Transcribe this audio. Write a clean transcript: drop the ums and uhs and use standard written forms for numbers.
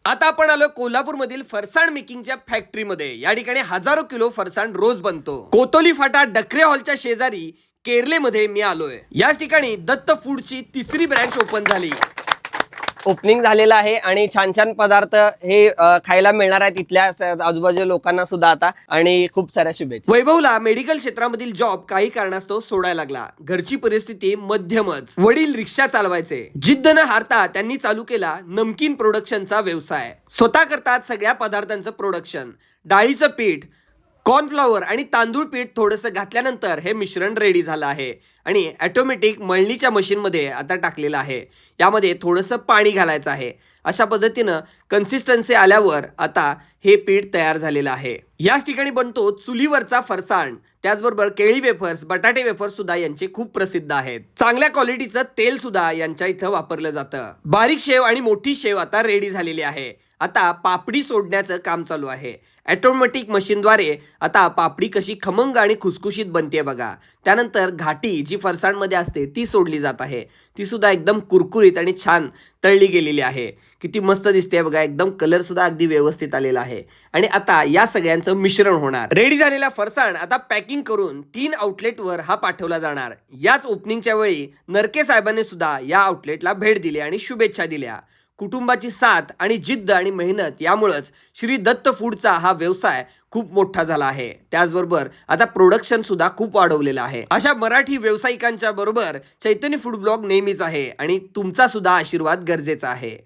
आता आपण आलो कोल्हापूरमधील फरसाण मेकिंगच्या फॅक्टरीमध्ये। या ठिकाणी हजारो किलो फरसाण रोज बनतो। कोतोली फाटा डकरे हॉलच्या शेजारी केरलेमध्ये मी आलोय। याच ठिकाणी दत्त फूडची तिसरी ब्रँच ओपन झाली। ओपनिंग झालेलं आहे आणि छान छान पदार्थ हे खायला मिळणार आहेत इथल्या आजूबाजूच्या लोकांना सुद्धा आता। आणि खूप साऱ्या शुभेच्छा। वैभवला मेडिकल क्षेत्रामधील जॉब काही कारणास्तव सोडायला लागला। घरची परिस्थिती मध्यमच, वडील रिक्षा चालवायचे। जिद्द न हारता त्यांनी चालू केला नमकीन प्रोडक्शनचा व्यवसाय। स्वतः करतात सगळ्या पदार्थांचं प्रोडक्शन। डाळीचं पीठ, कॉर्नफ्लॉवर आणि तांदूळ पीठ थोडंसं घातल्यानंतर हे मिश्रण रेडी झालं आहे आणि ऑटोमॅटिक मळणीच्या मशीनमध्ये आता टाकलेलं आहे। यामध्ये थोडंसं पाणी घालायचं आहे। अशा पद्धतीनं कन्सिस्टन्सी आल्यावर आता हे पीठ तयार झालेलं आहे। याच ठिकाणी बनतो चुलीवरचा फरसाण। त्याचबरोबर केळी वेफर्स, बटाटे वेफर्स सुद्धा यांचे खूप प्रसिद्ध आहेत। चांगल्या क्वालिटीचं तेल सुद्धा यांच्या इथं वापरलं जातं। बारीक शेव आणि मोठी शेव आता रेडी झालेली आहे। आता पापडी सोडण्याचं काम चालू आहे। ऑटोमॅटिक मशीनद्वारे आता पापडी कशी खमंग आणि खुसखुशीत बनते बघा। त्यानंतर घाटी जी फरसाणमध्ये असते ती सोडली जात आहे। ती सुद्धा एकदम कुरकुरीत आणि छान तळली गेलेली आहे। किती मस्त दिसते बघा, एकदम कलर सुद्धा अगदी व्यवस्थित आलेला आहे। आणि आता या सगळ्यांचं मिश्रण होणार। रेडी झालेला फरसाण आता पॅकिंग करून 3 आउटलेटवर हा पाठवला जाणार। याच ओपनिंगच्या वेळी नरके साहेबांनी सुद्धा या आउटलेटला भेट दिली आणि शुभेच्छा दिल्या। कुटुंबाची साथ आणि जिद्द आणि मेहनत यामुळेच श्री दत्त फूडचा हा व्यवसाय खूप मोठा झाला आहे। त्याचबरोबर आता प्रोडक्शन सुद्धा खूप वाढवलेलं आहे। अशा मराठी व्यावसायिकांच्या बरोबर चैतन्य फूड ब्लॉग नेहमीच आहे आणि तुमचा सुद्धा आशीर्वाद गरजेचा आहे।